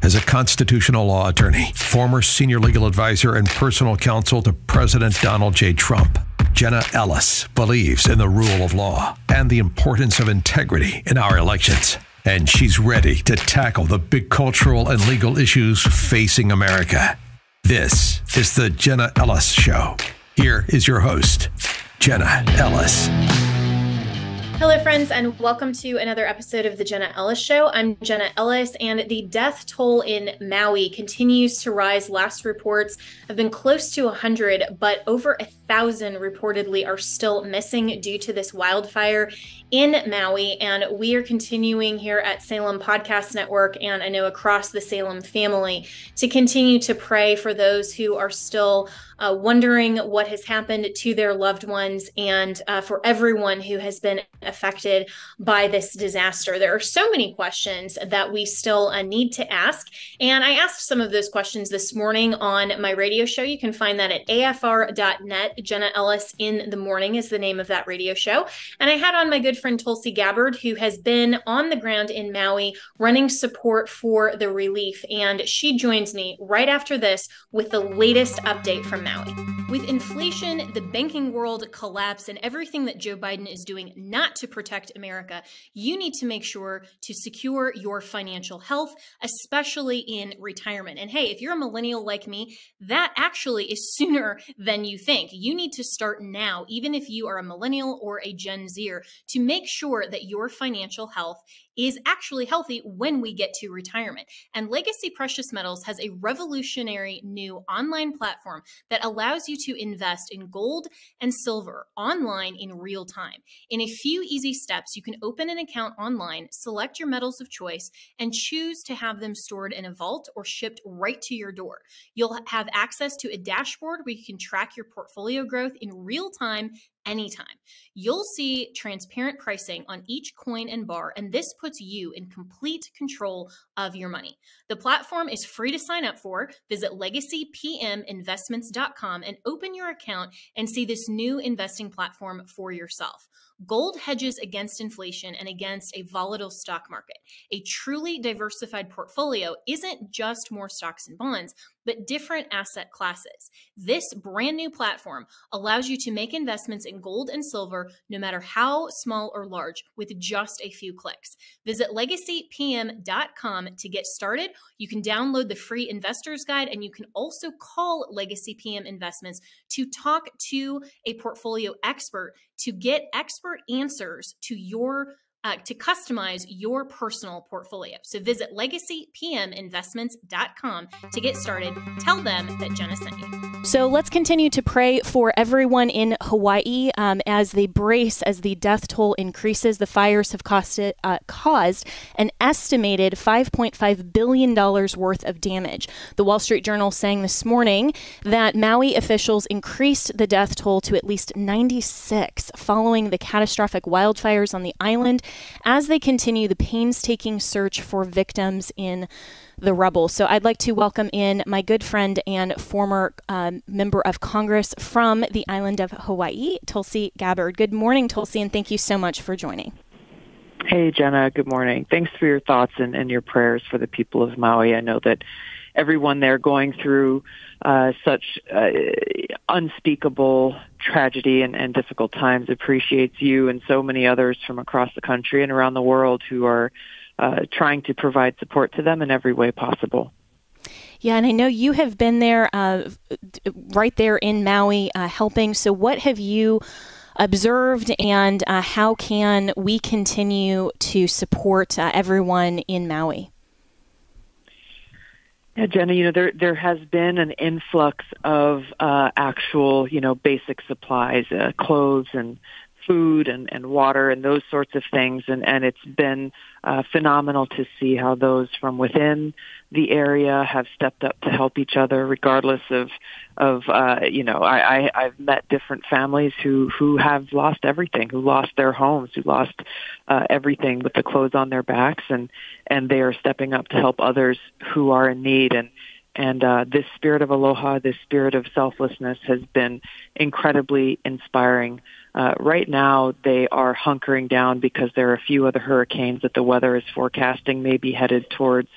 As a constitutional law attorney, former senior legal advisor, and personal counsel to President Donald J. Trump, Jenna Ellis believes in the rule of law and the importance of integrity in our elections. And she's ready to tackle the big cultural and legal issues facing America. This is the Jenna Ellis Show. Here is your host, Jenna Ellis. Hello, friends, and welcome to another episode of the Jenna Ellis Show. I'm Jenna Ellis, and the death toll in Maui continues to rise. Last reports have been close to 100, but over 1,000 reportedly are still missing due to this wildfire in Maui. And we are continuing here at Salem Podcast Network, and I know across the Salem family, to continue to pray for those who are still wondering what has happened to their loved ones, and for everyone who has been affected by this disaster. There are so many questions that we still need to ask, and I asked some of those questions this morning on my radio show. You can find that at afr.net. Jenna Ellis in the Morning is the name of that radio show. And I had on my good friend Tulsi Gabbard, who has been on the ground in Maui running support for the relief, and she joins me right after this with the latest update from Maui. With inflation, the banking world collapse, and everything that Joe Biden is doing not to protect America, you need to make sure to secure your financial health, especially in retirement. And hey, if you're a millennial like me, that actually is sooner than you think. You need to start now, even if you are a millennial or a Gen Zer, to make sure that your financial health is actually healthy when we get to retirement. And Legacy Precious Metals has a revolutionary new online platform that allows you to invest in gold and silver online in real time. In a few easy steps, you can open an account online, select your metals of choice, and choose to have them stored in a vault or shipped right to your door. You'll have access to a dashboard where you can track your portfolio growth in real time anytime. You'll see transparent pricing on each coin and bar, and this puts you in complete control of your money. The platform is free to sign up for. Visit legacypminvestments.com and open your account and see this new investing platform for yourself. Gold hedges against inflation and against a volatile stock market. A truly diversified portfolio isn't just more stocks and bonds, but different asset classes. This brand new platform allows you to make investments in gold and silver, no matter how small or large, with just a few clicks. Visit legacypm.com to get started. You can download the free investor's guide, and you can also call Legacy PM Investments to talk to a portfolio expert to get expert answers to your to customize your personal portfolio. So visit legacypminvestments.com to get started. Tell them that Jenna sent you. So let's continue to pray for everyone in Hawaii as they brace as the death toll increases. The fires have caused an estimated $5.5 billion worth of damage. The Wall Street Journal saying this morning that Maui officials increased the death toll to at least 96 following the catastrophic wildfires on the island, as they continue the painstaking search for victims in the rubble. So I'd like to welcome in my good friend and former member of Congress from the island of Hawaii, Tulsi Gabbard. Good morning, Tulsi, and thank you so much for joining. Hey, Jenna. Good morning. Thanks for your thoughts and your prayers for the people of Maui. I know that everyone there going through such unspeakable tragedy and difficult times appreciates you and so many others from across the country and around the world who are trying to provide support to them in every way possible. Yeah, and I know you have been there, right there in Maui, helping. So what have you observed, and how can we continue to support everyone in Maui? Yeah, Jenna, there has been an influx of actual, basic supplies, clothes and food and water and those sorts of things. And it's been phenomenal to see how those from within the area have stepped up to help each other, regardless of I've met different families who have lost everything, who lost their homes, who lost everything with the clothes on their backs, and they are stepping up to help others who are in need. And this spirit of aloha, this spirit of selflessness has been incredibly inspiring. Right now, they are hunkering down because there are a few other hurricanes that the weather is forecasting may be headed towards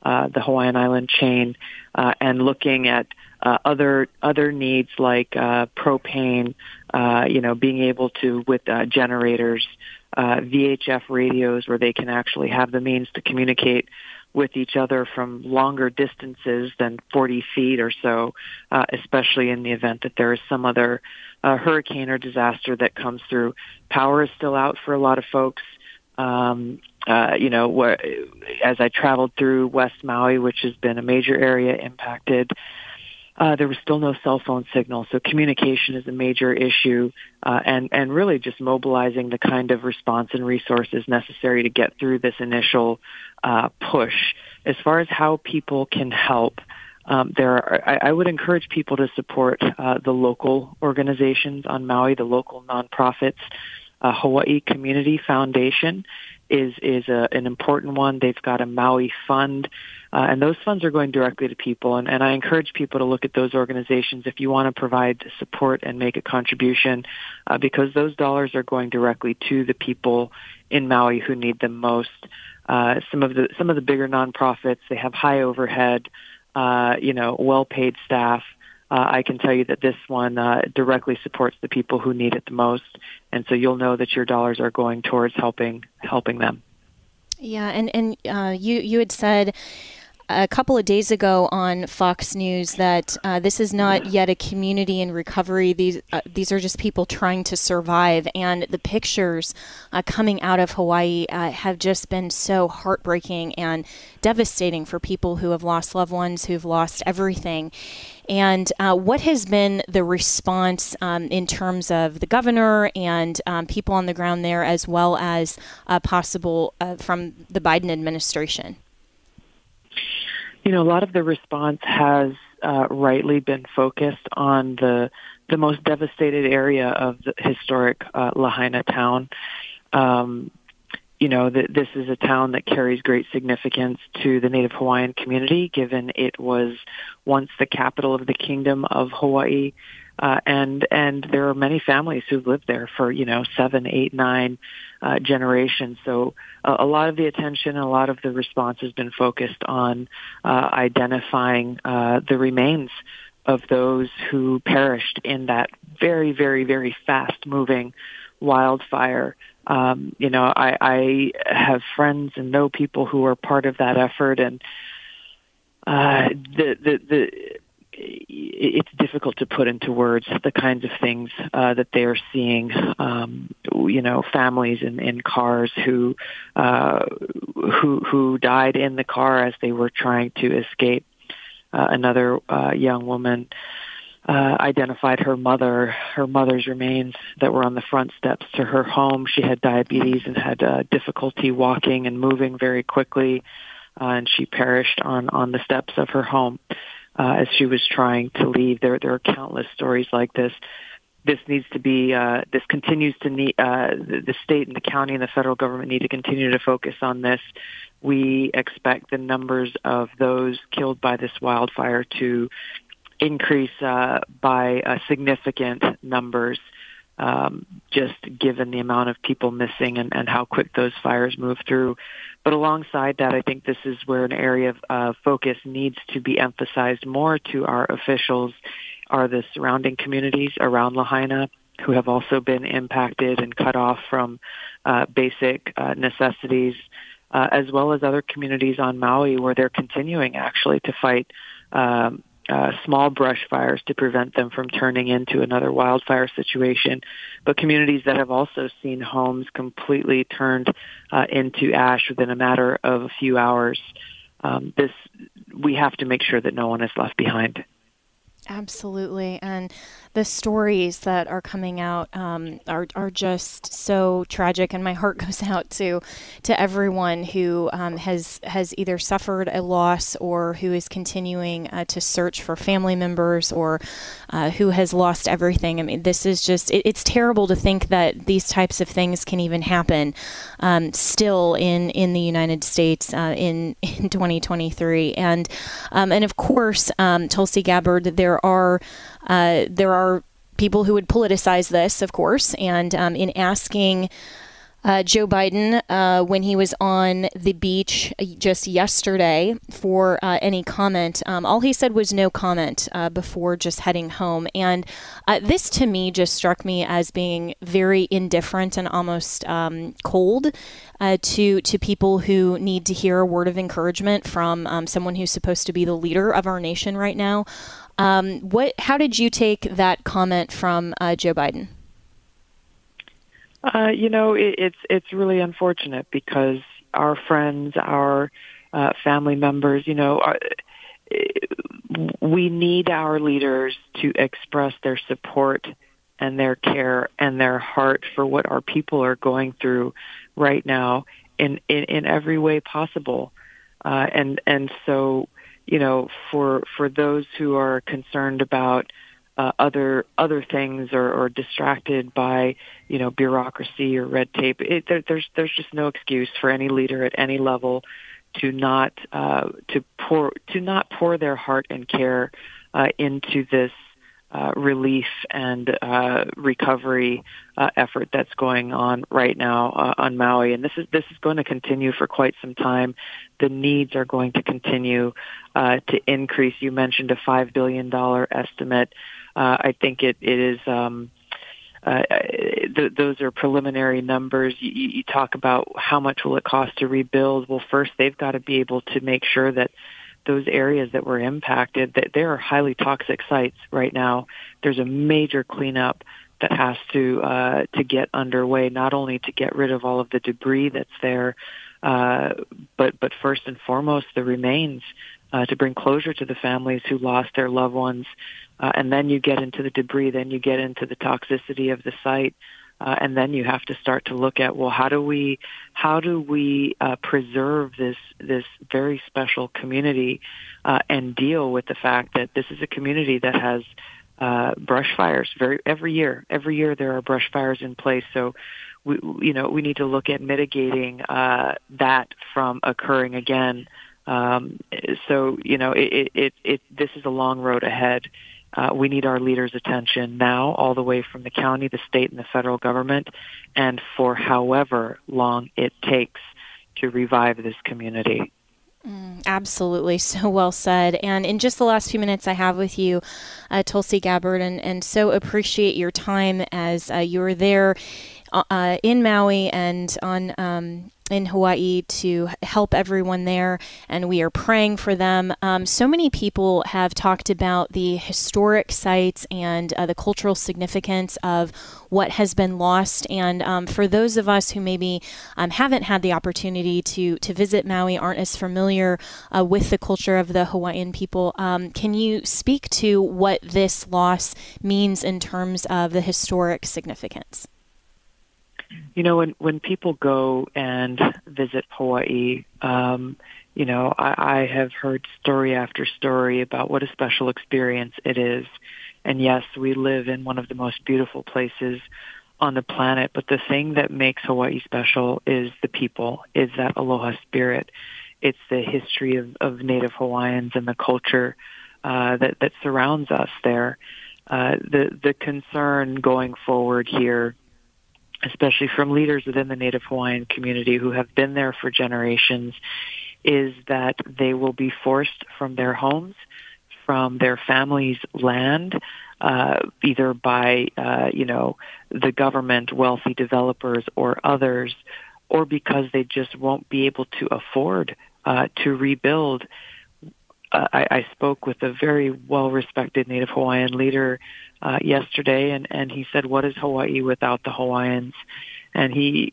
the Hawaiian Island chain, and looking at other needs like propane, being able to, with generators, VHF radios where they can actually have the means to communicate with each other from longer distances than 40 feet or so, especially in the event that there is some other hurricane or disaster that comes through. Power is still out for a lot of folks. As I traveled through West Maui, which has been a major area impacted, there was still no cell phone signal. So communication is a major issue, and really just mobilizing the kind of response and resources necessary to get through this initial push. As far as how people can help, I would encourage people to support the local organizations on Maui, the local nonprofits. Hawaii Community Foundation is an important one. They've got a Maui fund, and those funds are going directly to people. And I encourage people to look at those organizations if you want to provide support and make a contribution, because those dollars are going directly to the people in Maui who need them most. Some of the bigger nonprofits, they have high overhead, well-paid staff. I can tell you that this one directly supports the people who need it the most, and so you'll know that your dollars are going towards helping them. Yeah, and you had said a couple of days ago on Fox News that this is not yet a community in recovery. These are just people trying to survive, and the pictures coming out of Hawaii have just been so heartbreaking and devastating for people who have lost loved ones, who've lost everything. And what has been the response in terms of the governor and people on the ground there, as well as possible from the Biden administration? A lot of the response has rightly been focused on the most devastated area of the historic Lahaina town. This is a town that carries great significance to the Native Hawaiian community, given it was once the capital of the Kingdom of Hawaii. And there are many families who've lived there for, 7, 8, 9 generations. So a lot of the attention, a lot of the response has been focused on identifying the remains of those who perished in that very, very, very fast-moving wildfire. I have friends and know people who are part of that effort, and it's difficult to put into words the kinds of things that they are seeing. Families in cars who died in the car as they were trying to escape. Another young woman identified her mother's remains that were on the front steps to her home. She had diabetes and had difficulty walking and moving very quickly, and she perished on the steps of her home as she was trying to leave. There are countless stories like this. This needs to be, this continues to need, the state and the county and the federal government need to continue to focus on this. We expect the numbers of those killed by this wildfire to increase by significant numbers, just given the amount of people missing and how quick those fires move through. But alongside that, I think this is where an area of focus needs to be emphasized more to our officials are the surrounding communities around Lahaina, who have also been impacted and cut off from basic necessities, as well as other communities on Maui where they're continuing actually to fight small brush fires to prevent them from turning into another wildfire situation, but communities that have also seen homes completely turned into ash within a matter of a few hours. We have to make sure that no one is left behind. Absolutely. And the stories that are coming out are just so tragic, and my heart goes out to everyone who has either suffered a loss or who is continuing to search for family members or who has lost everything. I mean, this is just, it's terrible to think that these types of things can even happen still in the United States in 2023. And of course, Tulsi Gabbard, there are people who would politicize this, of course, and in asking Joe Biden, when he was on the beach just yesterday for any comment, all he said was no comment before just heading home. And this to me just struck me as being very indifferent and almost cold to people who need to hear a word of encouragement from someone who's supposed to be the leader of our nation right now. How did you take that comment from Joe Biden? It's really unfortunate because our friends, our family members, we need our leaders to express their support and their care and their heart for what our people are going through right now in every way possible. And so, for those who are concerned about other things or distracted by bureaucracy or red tape, there's just no excuse for any leader at any level to not pour their heart and care into this relief and recovery effort that's going on right now on Maui. And this is going to continue for quite some time. The needs are going to continue to increase. You mentioned a $5 billion estimate. I think it is. Those are preliminary numbers. You talk about how much will it cost to rebuild. Well, first they've got to be able to make sure that those areas that were impacted, that there are highly toxic sites right now. There's a major cleanup that has to get underway, not only to get rid of all of the debris that's there, but first and foremost the remains, to bring closure to the families who lost their loved ones. And then you get into the debris, then you get into the toxicity of the site, and then you have to start to look at, well, how do we preserve this very special community and deal with the fact that this is a community that has brush fires every year. Every year there are brush fires in place, so we need to look at mitigating that from occurring again. This is a long road ahead. We need our leaders' attention now, all the way from the county, the state, and the federal government, and for however long it takes to revive this community. Absolutely. So well said. And in just the last few minutes I have with you, Tulsi Gabbard, and so appreciate your time as you were there in Maui and on in Hawaii to help everyone there, and we are praying for them. So many people have talked about the historic sites and the cultural significance of what has been lost. And for those of us who maybe haven't had the opportunity to visit Maui, aren't as familiar with the culture of the Hawaiian people, can you speak to what this loss means in terms of the historic significance? When people go and visit Hawaii, I have heard story after story about what a special experience it is. And yes, we live in one of the most beautiful places on the planet, but the thing that makes Hawaii special is the people, is that aloha spirit. It's the history of Native Hawaiians and the culture that surrounds us there. The concern going forward here, especially from leaders within the Native Hawaiian community who have been there for generations, is that they will be forced from their homes, from their families' land, either by, the government, wealthy developers, or others, or because they just won't be able to afford to rebuild. I spoke with a very well-respected Native Hawaiian leader yesterday, and he said, "What is Hawaii without the Hawaiians?" And he's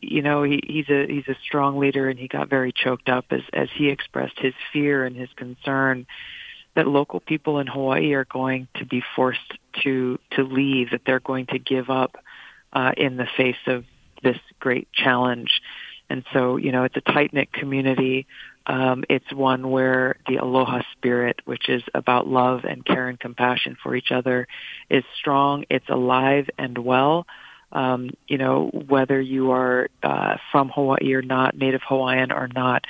a strong leader, and he got very choked up as he expressed his fear and his concern that local people in Hawaii are going to be forced to leave, that they're going to give up in the face of this great challenge. And so, it's a tight-knit community. It's one where the aloha spirit, which is about love and care and compassion for each other, is strong. It's alive and well. Whether you are from Hawaii or not, Native Hawaiian or not,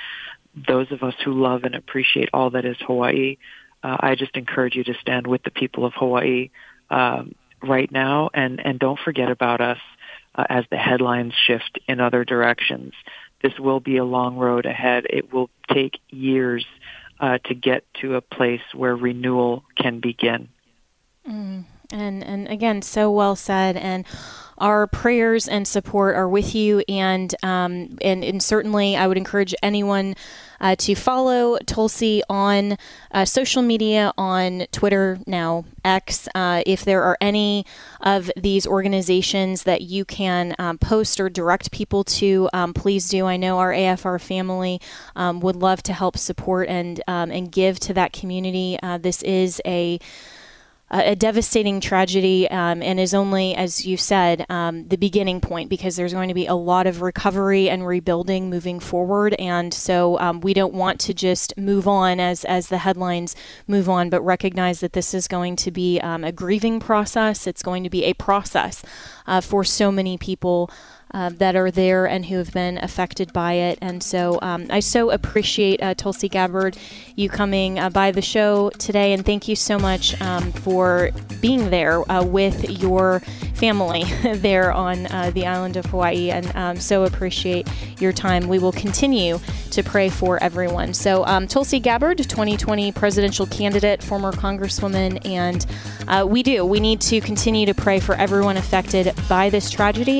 those of us who love and appreciate all that is Hawaii, I just encourage you to stand with the people of Hawaii right now, and don't forget about us. as the headlines shift in other directions. This will be a long road ahead. It will take years to get to a place where renewal can begin. And again, so well said. And our prayers and support are with you. And certainly, I would encourage anyone to follow Tulsi on social media, on Twitter, now X. If there are any of these organizations that you can post or direct people to, please do. I know our AFR family would love to help support and give to that community. This is a devastating tragedy and is only, as you said, the beginning point, because there's going to be a lot of recovery and rebuilding moving forward. And so we don't want to just move on as the headlines move on, but recognize that this is going to be a grieving process. It's going to be a process for so many people that are there and who have been affected by it. And so I so appreciate, Tulsi Gabbard, you coming by the show today. And thank you so much for being there with your family there on the island of Hawaii. And so appreciate your time. We will continue to pray for everyone. So Tulsi Gabbard, 2020 presidential candidate, former congresswoman, and we need to continue to pray for everyone affected by this tragedy.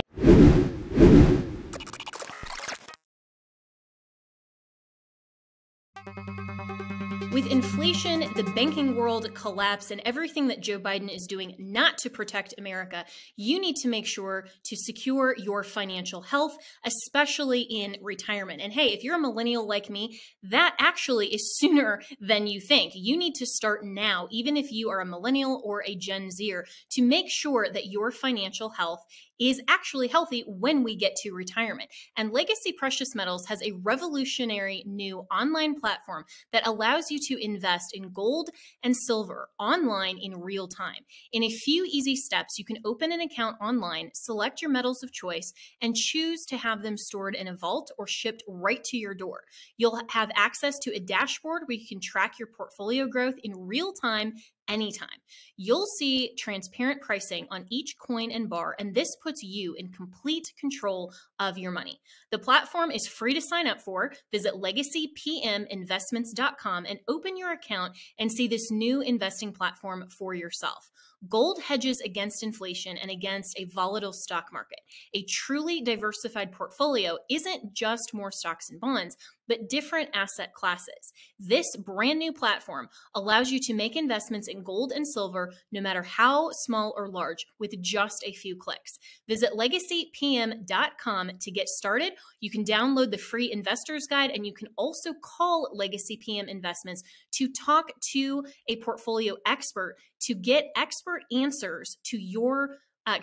With inflation, the banking world collapse, and everything that Joe Biden is doing not to protect America, you need to make sure to secure your financial health, especially in retirement. And hey, if you're a millennial like me, that actually is sooner than you think. You need to start now, even if you are a millennial or a Gen Zer, to make sure that your financial health is actually healthy when we get to retirement. And Legacy Precious Metals has a revolutionary new online platform that allows you to invest in gold and silver online in real time. In a few easy steps, you can open an account online, select your metals of choice, and choose to have them stored in a vault or shipped right to your door. You'll have access to a dashboard where you can track your portfolio growth in real time anytime. You'll see transparent pricing on each coin and bar, and this puts you in complete control of your money. The platform is free to sign up for. Visit legacypminvestments.com and open your account and see this new investing platform for yourself. Gold hedges against inflation and against a volatile stock market. A truly diversified portfolio isn't just more stocks and bonds, but different asset classes. This brand new platform allows you to make investments in gold and silver, no matter how small or large, with just a few clicks. Visit legacypm.com to get started. You can download the free investor's guide, and you can also call Legacy PM Investments to talk to a portfolio expert to get expert answers to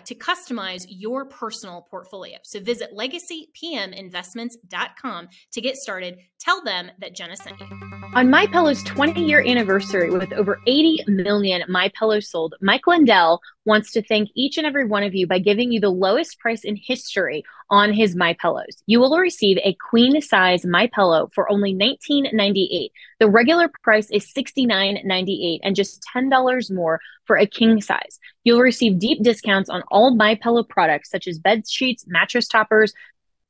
to customize your personal portfolio. So visit legacypminvestments.com to get started. Tell them that Jenna sent you. On MyPillow's 20-year anniversary, with over 80 million MyPillows sold, Mike Lindell wants to thank each and every one of you by giving you the lowest price in history on his MyPillows. You will receive a queen-size MyPillow for only $19.98. The regular price is $69.98 and just $10 more for a king size. You'll receive deep discounts on all MyPillow products such as bed sheets, mattress toppers,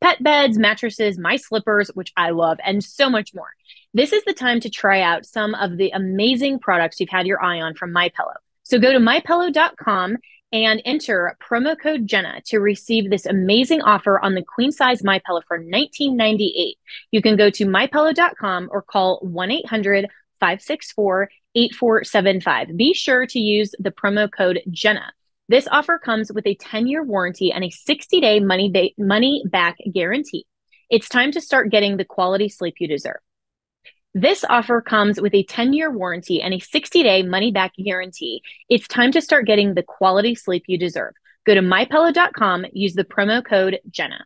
pet beds, mattresses, my slippers, which I love, and so much more. This is the time to try out some of the amazing products you've had your eye on from MyPillow. So go to mypillow.com and enter promo code Jenna to receive this amazing offer on the queen size MyPillow for $19.98. You can go to mypillow.com or call 1-800-564-8475. Be sure to use the promo code Jenna. This offer comes with a 10-year warranty and a 60-day money-back guarantee. It's time to start getting the quality sleep you deserve. This offer comes with a 10-year warranty and a 60-day money-back guarantee. It's time to start getting the quality sleep you deserve. Go to mypillow.com, use the promo code Jenna.